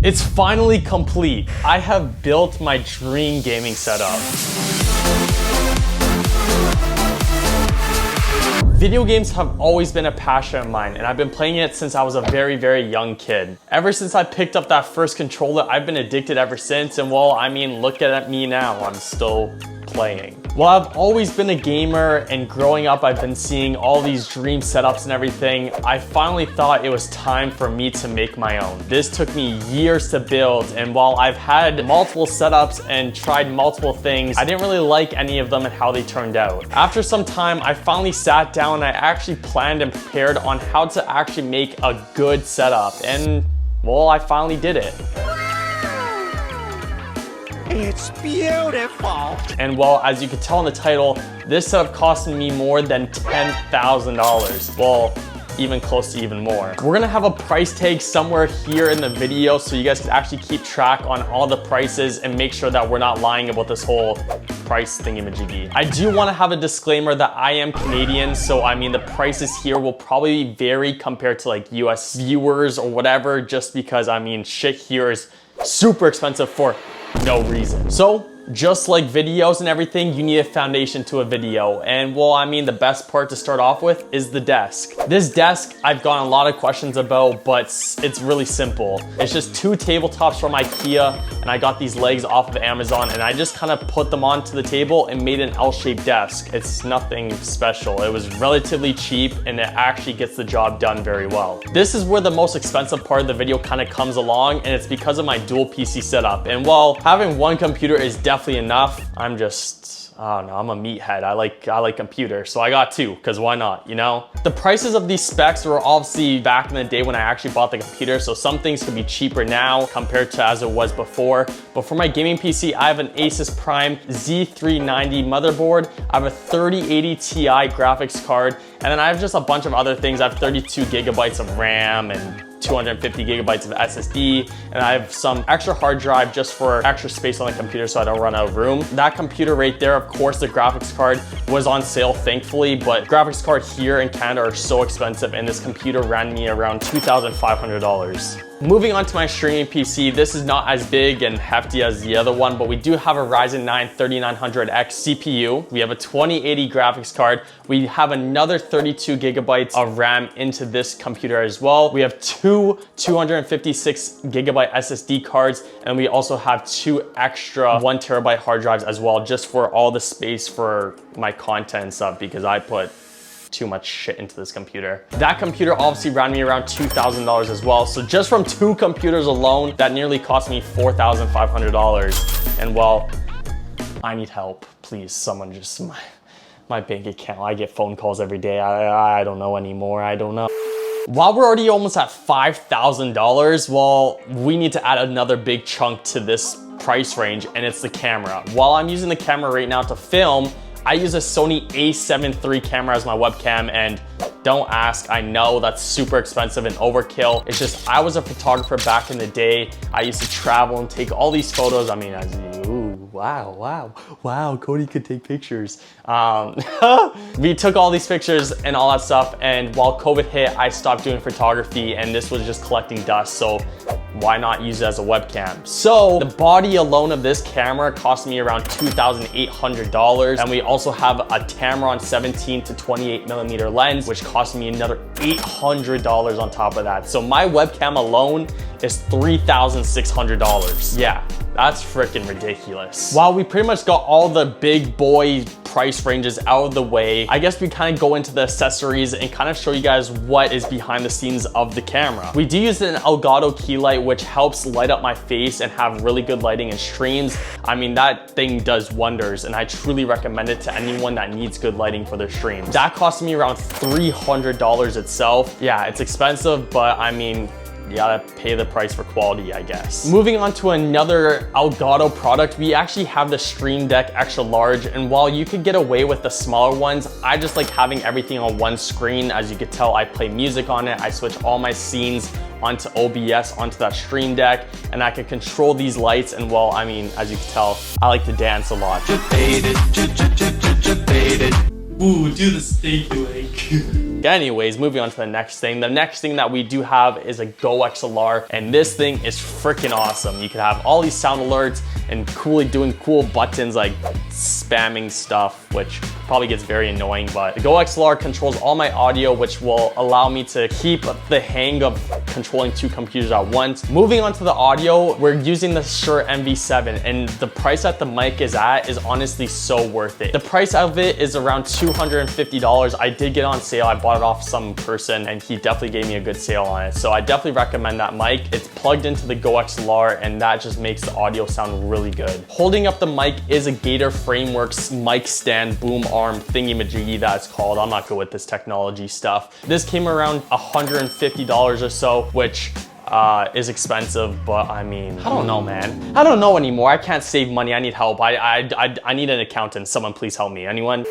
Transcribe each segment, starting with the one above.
It's finally complete. I have built my dream gaming setup. Video games have always been a passion of mine, and I've been playing it since I was a very young kid. Ever since I picked up that first controller, I've been addicted ever since, and well, I mean, look at me now, I'm still playing. Well, I've always been a gamer, and growing up, I've been seeing all these dream setups and everything. I finally thought it was time for me to make my own. This took me years to build, and while I've had multiple setups and tried multiple things, I didn't really like any of them and how they turned out. After some time, I finally sat down and I actually planned and prepared on how to actually make a good setup, and well, I finally did it. It's beautiful. And well, as you can tell in the title, this setup cost me more than $10,000. Well, even close to even more. We're gonna have a price tag somewhere here in the video so you guys can actually keep track on all the prices and make sure that we're not lying about this whole price thingamajiggy. I do wanna have a disclaimer that I am Canadian, so I mean the prices here will probably vary compared to like US viewers or whatever, just because I mean shit here is super expensive for no reason. So just like videos and everything, you need a foundation to a video. And well, I mean, the best part to start off with is the desk. This desk, I've gotten a lot of questions about, but it's really simple. It's just two tabletops from IKEA, and I got these legs off of Amazon, and I just kind of put them onto the table and made an L-shaped desk. It's nothing special. It was relatively cheap, and it actually gets the job done very well. This is where the most expensive part of the video kind of comes along, and it's because of my dual PC setup. And while having one computer is definitely enough, I'm just, I don't know, I'm a meathead. I like computers, so I got two, because why not, you know? The prices of these specs were obviously back in the day when I actually bought the computer, so some things could be cheaper now compared to as it was before. But for my gaming PC, I have an Asus Prime Z390 motherboard, I have a 3080 Ti graphics card, and then I have just a bunch of other things. I have 32 gigabytes of RAM and 250 gigabytes of SSD, and I have some extra hard drive just for extra space on the computer so I don't run out of room. That computer right there, of course, the graphics card was on sale, thankfully, but graphics card here in Canada are so expensive, and this computer ran me around $2,500. Moving on to my streaming PC, this is not as big and hefty as the other one, but we do have a Ryzen 9 3900X CPU. We have a 2080 graphics card. We have another 32 gigabytes of RAM into this computer as well. We have two 256 gigabyte SSD cards, and we also have two extra 1 terabyte hard drives as well, just for all the space for my content and stuff, because I put too much shit into this computer. That computer obviously ran me around $2,000 as well. So just from two computers alone, that nearly cost me $4,500. And well, I need help. Please, someone just, my bank account, I get phone calls every day. I don't know anymore, I don't know. While we're already almost at $5,000, well, we need to add another big chunk to this price range, and it's the camera. While I'm using the camera right now to film, I use a Sony a7 III camera as my webcam, and don't ask, I know that's super expensive and overkill. It's just, I was a photographer back in the day. I used to travel and take all these photos. I mean, wow, Cody could take pictures. We took all these pictures and all that stuff, and while COVID hit, I stopped doing photography, and this was just collecting dust, so why not use it as a webcam? So the body alone of this camera cost me around $2,800, and we also have a Tamron 17 to 28 millimeter lens, which cost me another $800 on top of that. So my webcam alone is $3,600. Yeah, that's freaking ridiculous. While we pretty much got all the big boy price ranges out of the way, I guess we kind of go into the accessories and kind of show you guys what is behind the scenes of the camera. We do use an Elgato key light, which helps light up my face and have really good lighting in streams. I mean, that thing does wonders, and I truly recommend it to anyone that needs good lighting for their streams. That cost me around $300 itself. Yeah, it's expensive, but I mean, you gotta pay the price for quality, I guess. Moving on to another Elgato product, we actually have the Stream Deck Extra Large, and while you could get away with the smaller ones, I just like having everything on one screen. As you could tell, I play music on it, I switch all my scenes onto OBS, onto that Stream Deck, and I can control these lights, and well, I mean, as you can tell, I like to dance a lot. Ooh, do the stanky leg. Anyways, moving on to the next thing. The next thing that we do have is a Go XLR, and this thing is freaking awesome. You can have all these sound alerts and doing cool buttons like spamming stuff, which probably gets very annoying, but the Go XLR controls all my audio, which will allow me to keep the hang of controlling 2 computers at once. Moving on to the audio, we're using the Shure MV7, and the price that the mic is at is honestly so worth it. The price of it is around $250. I did get on sale. I bought it off some person and he definitely gave me a good sale on it. So I definitely recommend that mic. It's plugged into the Go XLR and that just makes the audio sound really good. Holding up the mic is a Gator Frameworks mic stand boom arm thingy-majiggy that it's called. I'm not good with this technology stuff. This came around $150 or so, which is expensive, but I mean, I don't know, man. I don't know anymore. I can't save money. I need help. I need an accountant. Someone please help me. Anyone?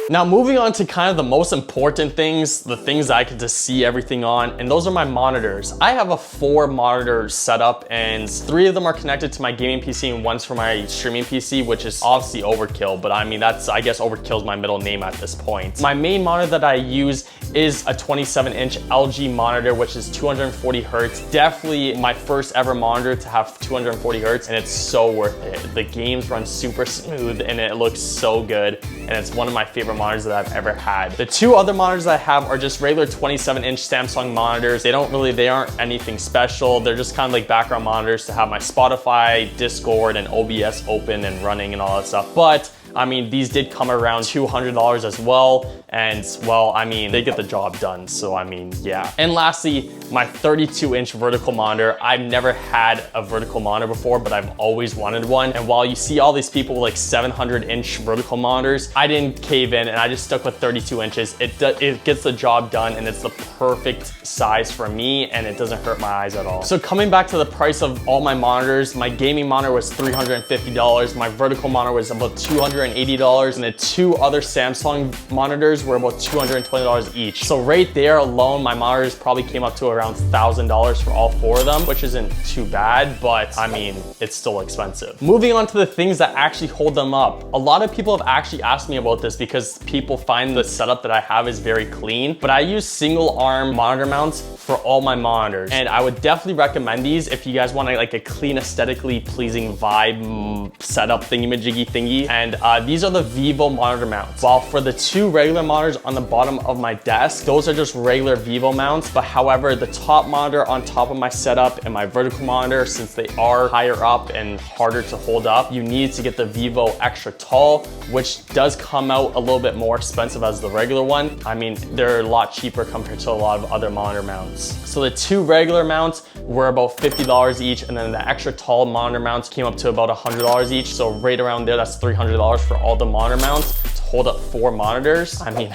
Now moving on to kind of the most important things, the things that I can just see everything on, and those are my monitors. I have a 4 monitor setup and 3 of them are connected to my gaming PC and one's for my streaming PC, which is obviously overkill, but I mean, I guess overkill is my middle name at this point. My main monitor that I use is a 27-inch LG monitor, which is 240 Hertz. Definitely my first ever monitor to have 240 Hertz, and it's so worth it. The games run super smooth and it looks so good, and it's one of my favorite monitors that I've ever had. The 2 other monitors I have are just regular 27-inch Samsung monitors. They aren't anything special. They're just kind of like background monitors to have my Spotify, Discord, and OBS open and running and all that stuff. But I mean, these did come around $200 as well. And well, I mean, they get the job done. So I mean, yeah. And lastly, my 32-inch vertical monitor. I've never had a vertical monitor before, but I've always wanted one. And while you see all these people with like 700-inch vertical monitors, I didn't cave in and I just stuck with 32 inches. It gets the job done and it's the perfect size for me and it doesn't hurt my eyes at all. So coming back to the price of all my monitors, my gaming monitor was $350. My vertical monitor was about $280, and the 2 other Samsung monitors were about $220 each. So right there alone, my monitors probably came up to around $1,000 for all 4 of them, which isn't too bad, but I mean, it's still expensive. Moving on to the things that actually hold them up. A lot of people have actually asked me about this because people find the setup that I have is very clean, but I use single arm monitor mounts for all my monitors. And I would definitely recommend these if you guys want like a clean, aesthetically pleasing vibe setup thingy-majiggy thingy. And these are the Vivo monitor mounts. While for the 2 regular monitors on the bottom of my desk, those are just regular Vivo mounts. But however, the top monitor on top of my setup and my vertical monitor, since they are higher up and harder to hold up, you need to get the Vivo Extra Tall, which does come out a little bit more expensive as the regular one. I mean, they're a lot cheaper compared to a lot of other monitor mounts. So the 2 regular mounts were about $50 each, and then the Extra Tall monitor mounts came up to about $100 each. So right around there, that's $300 for all the monitor mounts to hold up 4 monitors. I mean,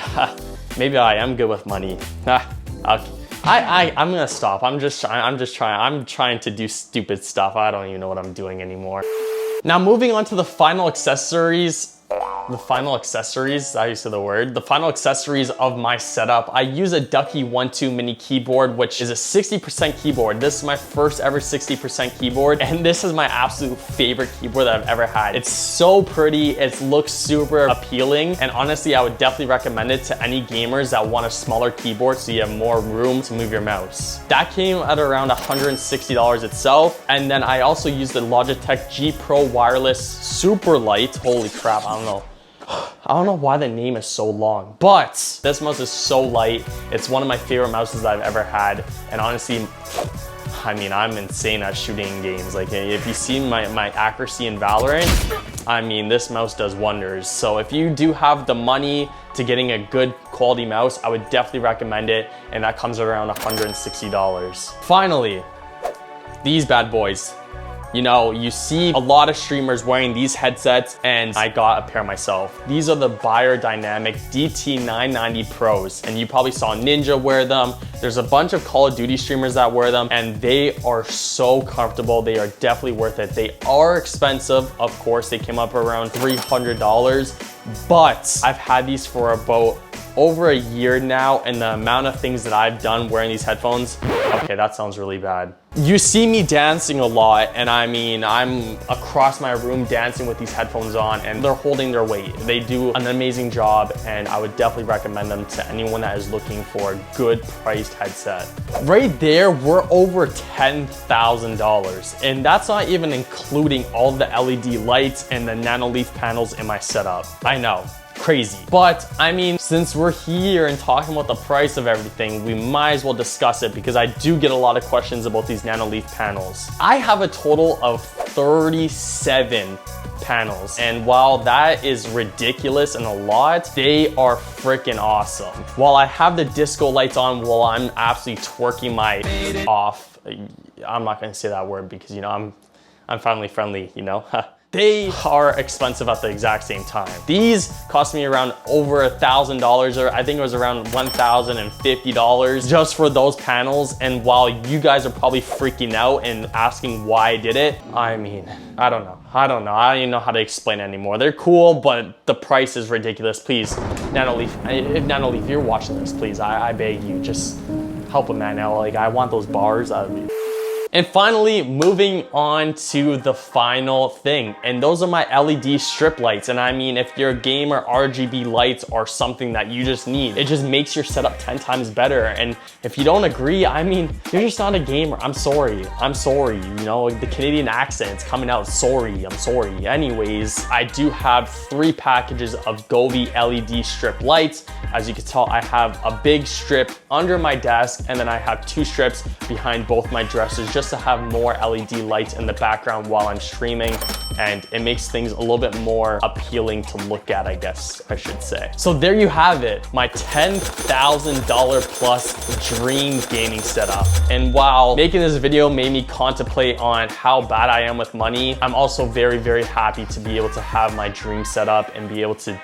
maybe I am good with money. I'm gonna stop. I'm trying to do stupid stuff. I don't even know what I'm doing anymore. Now moving on to the final accessories. The final accessories of my setup. I use a Ducky 1-2 mini keyboard, which is a 60% keyboard. This is my first ever 60% keyboard, and this is my absolute favorite keyboard that I've ever had. It's so pretty, it looks super appealing, and honestly, I would definitely recommend it to any gamers that want a smaller keyboard so you have more room to move your mouse. That came at around $160 itself, and then I also used the Logitech G Pro Wireless Super Light. Holy crap, I don't know why the name is so long, but this mouse is so light. It's one of my favorite mouses that I've ever had. And honestly, I mean, I'm insane at shooting games. Like if you see my accuracy in Valorant, I mean, this mouse does wonders. So if you do have the money to getting a good quality mouse, I would definitely recommend it. And that comes around $160. Finally, these bad boys. You know, you see a lot of streamers wearing these headsets, and I got a pair myself. These are the Beyerdynamic DT990 Pros, and you probably saw Ninja wear them. There's a bunch of Call of Duty streamers that wear them, and they are so comfortable. They are definitely worth it. They are expensive, of course. They came up around $300, but I've had these for about over a year now, and the amount of things that I've done wearing these headphones, okay, that sounds really bad. You see me dancing a lot, and I mean, I'm across my room dancing with these headphones on, and they're holding their weight. They do an amazing job, and I would definitely recommend them to anyone that is looking for a good priced headset. Right there, we're over $10,000, and that's not even including all the LED lights and the Nanoleaf panels in my setup. I know. Crazy. But I mean, since we're here and talking about the price of everything, we might as well discuss it because I do get a lot of questions about these Nanoleaf panels. I have a total of 37 panels, and while that is ridiculous and a lot, they are freaking awesome. While I have the disco lights on while I'm absolutely twerking my off, I'm not gonna say that word because, you know, I'm family friendly, you know. They are expensive at the exact same time. These cost me around over $1,000, or I think it was around $1,050 just for those panels. And while you guys are probably freaking out and asking why I did it, I mean, I don't know. I don't even know how to explain it anymore. They're cool, but the price is ridiculous. Please, Nanoleaf, if Nanoleaf, you're watching this, please, I beg you, just help a man out. Like, I want those bars out of me. And finally, moving on to the final thing, and those are my LED strip lights. And I mean, if you're a gamer, RGB lights are something that you just need. It just makes your setup 10 times better. And if you don't agree, I mean, you're just not a gamer. I'm sorry, you know, the Canadian accent's coming out, sorry, I'm sorry. Anyways, I do have 3 packages of Govee LED strip lights. As you can tell, I have a big strip under my desk, and then I have 2 strips behind both my dressers, just to have more LED lights in the background while I'm streaming, and it makes things a little bit more appealing to look at, I guess I should say. So there you have it, my $10,000 plus dream gaming setup. And while making this video made me contemplate on how bad I am with money, I'm also very, very happy to be able to have my dream setup and be able to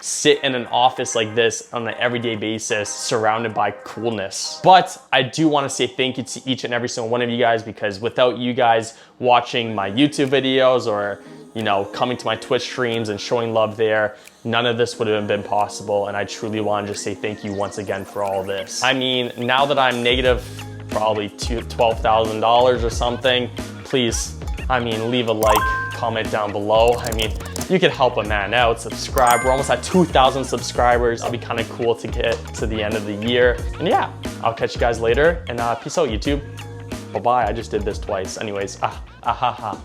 sit in an office like this on an everyday basis surrounded by coolness. But I do want to say thank you to each and every single one of you guys, because without you guys watching my YouTube videos or, you know, coming to my Twitch streams and showing love there, none of this would have been possible. And I truly want to just say thank you once again for all this. I mean, now that I'm negative probably $12,000 or something, please, I mean, leave a like, comment down below. I mean, you can help a man out, subscribe. We're almost at 2,000 subscribers. It'll be kind of cool to get to the end of the year. And yeah, I'll catch you guys later, and peace out, YouTube. Bye-bye, I just did this twice. Anyways, ha ha.